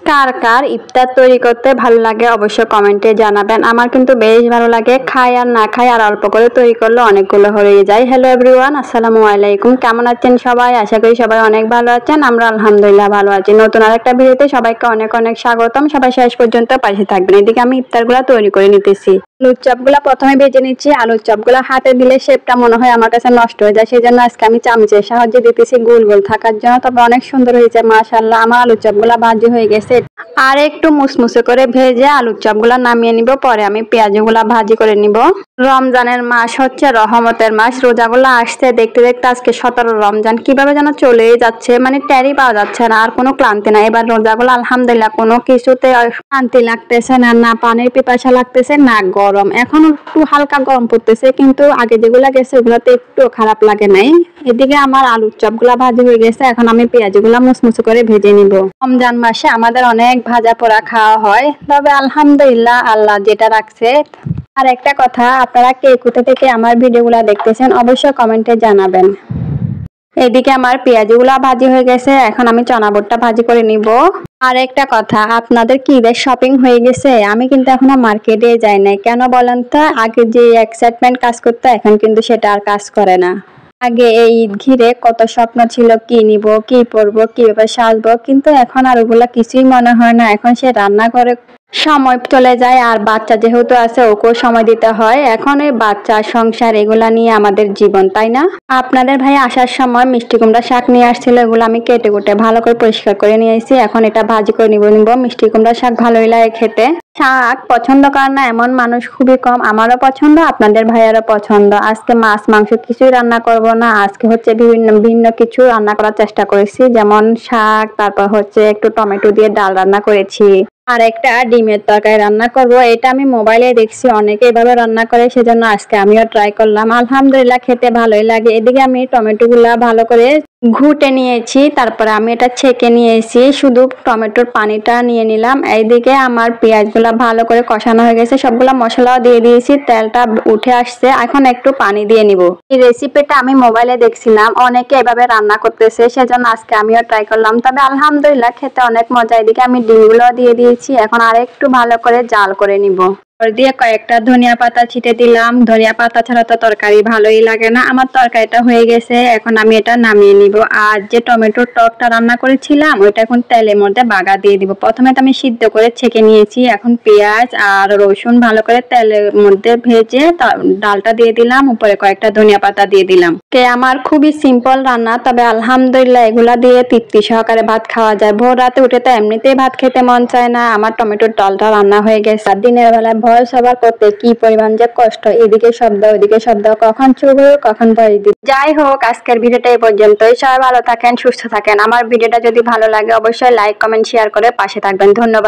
কার কার ইফতার তৈরি করতে ভালো লাগে অবশ্যই কমেন্টে জানাবেন। আমার কিন্তু বেশ ভালো লাগে, খাই আর না খাই আর অল্প করে তৈরি করলে অনেকগুলো হয়ে যায়। হ্যালো এভরিওয়ান, আসসালামু আলাইকুম। কেমন আছেন সবাই? আশা করি সবাই অনেক ভালো আছেন। আমরা আলহামদুলিল্লাহ ভালো আছি। নতুন আরেকটা ভিডিওতে সবাইকে অনেক অনেক স্বাগতম। সবাই শেষ পর্যন্ত পাশে থাকবেন। এদিকে আমি ইফতারগুলো তৈরি করে নিতেছি। আলুর চপগুলা প্রথমে ভেজে নিচ্ছি। আলুর চপগুলা হাতে দিলে শেপটা মনে হয় আমার কাছে নষ্ট হয়ে যায়, সেই জন্য আজকে আমি চামচের সাহায্যে দিতেছি গোল গোল থাকার জন্য। তবে অনেক সুন্দর হয়েছে মাশাআল্লাহ। আমার আলুর চপগুলা ভাজি হয়ে গেছে, আর একটু মুসমুসে করে ভেজে আলুর চপগুলা নামিয়ে নিব। পরে আমি পেঁয়াজগুলা ভাজি করে নিব। রমজানের মাস হচ্ছে রহমতের মাস। রোজাগুলো আসছে দেখতে দেখতে আজকে 17 রমজান কিভাবে যেন চলেই যাচ্ছে, মানে টেরই পাওয়া যাচ্ছে না, আর কোনো ক্লান্তি নাই। এবার রোজাগুলো আলহামদুলিল্লাহ কোনো কিছুতে শান্তি লাগতেছে না, না পানির পিপাসা লাগতেছে, না গরম। এখন একটু হালকা গরম পড়তেছে, কিন্তু আগে যেগুলা গেছে ওগুলাতে একটু খারাপ লাগে নাই। এদিকে আমার আলুর চপগুলা ভাজি হয়ে গেছে, এখন আমি পেঁয়াজগুলা মুসমুসে করে ভেজে নিব। রমজান মাসে আমাদের অনেক ভাজা পোড়া খাওয়া হয়, তবে আলহামদুলিল্লাহ আল্লাহ যেটা রাখছে। আর একটা কথা, আপনারা কে কোথা থেকে আমার ভিডিওগুলা দেখতেছেন অবশ্যই কমেন্টে জানাবেন। এদিকে আমার পেঁয়াজগুলা ভাজি হয়ে গেছে, এখন আমি চনা বুটটা ভাজি করে নিব। আর একটা কথা, আপনাদের কি ঈদের শপিং হয়ে গেছে? আমি কিন্তু এখনো মার্কেটে যাই নাই। কেন বলেন তো? আগে যে এক্সাইটমেন্ট কাজ করতো এখন কিন্তু সেটা আর কাজ করে না। আগে এই ঈদ ঘিরে কত স্বপ্ন ছিল, কি নিব, কি পরবো, কিভাবে সাজবো, কিন্তু এখন আর ওগুলা কিছুই মনে হয় না। এখন সে রান্না করে সময় চলে যায়, আর বাচ্চা যেহেতু আছে ওকেও সময় দিতে হয়। এখন এই বাচ্চা সংসার এগুলা নিয়ে আমাদের জীবন, তাই না? আপনাদের ভাই আসার সময় মিষ্টি কুমড়া শাক নিয়ে আসছিল, এগুলো আমি কেটে কুটে ভালো করে পরিষ্কার করে নিয়ে এসেছি। এখন এটা ভাজি করে নিব। মিষ্টি কুমড়া শাক ভালোই লাগে খেতে। শাক পছন্দ করে না এমন মানুষ খুবই কম। আমারও পছন্দ, আপনাদের ভাইয়ারও পছন্দ। আজকে মাছ মাংস কিছুই রান্না করব না, আজকে হচ্ছে ভিন্ন ভিন্ন কিছু রান্না করার চেষ্টা করেছি, যেমন শাক, তারপর হচ্ছে একটু টমেটো দিয়ে ডাল রান্না করেছি, আর একটা ডিমের তরকারি রান্না করব। এটা আমি মোবাইলে দেখছি অনেকে এভাবে রান্না করে, সেজন্য আজকে আমিও ট্রাই করলাম। আলহামদুলিল্লাহ খেতে ভালোই লাগে। এদিকে আমি টমেটো গুলা ভালো করে ঘুটে নিয়েছি, তারপরে আমি এটা ছেঁকে নিয়েছি, শুধু টমেটোর পানিটা নিয়ে নিলাম। এইদিকে আমার পেঁয়াজগুলা ভালো করে কষানো হয়ে গেছে, সবগুলা মশলাও দিয়ে দিয়েছি, তেলটা উঠে আসছে। এখন একটু পানি দিয়ে নিব। এই রেসিপিটা আমি মোবাইলে দেখছিলাম অনেকে এভাবে রান্না করতেছে, সেজন্য আজকে আমিও ট্রাই করলাম। তবে আলহামদুলিল্লাহ খেতে অনেক মজা। এদিকে আমি ডিমগুলো দিয়ে দিয়েছি, এখন আর একটু ভালো করে জাল করে নিব। দিয়ে কয়েকটা ধনিয়া পাতা ছিটে দিলাম। ধনিয়া পাতা ছাড়া তো তরকারি ভালোই লাগে না। আমার তরকারিটা হয়ে গেছে, এখন আমি এটা নামিয়ে নিব। আর যে টমেটোর টকটা রান্না করেছিলাম ওইটা এখন তেলের মধ্যে বাগা দিয়ে দিব। প্রথমে তো আমি সিদ্ধ করে ছেঁকে নিয়েছি, এখন পেঁয়াজ আর রসুন ভালো করে তেলের মধ্যে ভেজে ডালটা দিয়ে দিলাম, উপরে কয়েকটা ধনিয়া পাতা দিয়ে দিলাম। আমার খুবই সিম্পল রান্না, তবে আলহামদুলিল্লাহ এগুলা দিয়ে তৃপ্তি সহকারে ভাত খাওয়া যায়। ভোর রাতে উঠে তো এমনিতেই ভাত খেতে মন চায় না। আমার টমেটোর ডালটা রান্না হয়ে গেছে। আর দিনের বেলায় ভয়েস ওভার করতে কি পরিমাণ যে কষ্ট, এদিকে শব্দ ওইদিকে শব্দ, কখন চুপ হয়ে কখন ভয়েস দিই। যাই হোক, আজকের ভিডিওটা এই পর্যন্তই। সবাই ভালো থাকেন, সুস্থ থাকেন। আমার ভিডিওটা যদি ভালো লাগে অবশ্যই লাইক কমেন্ট শেয়ার করে পাশে থাকবেন। ধন্যবাদ।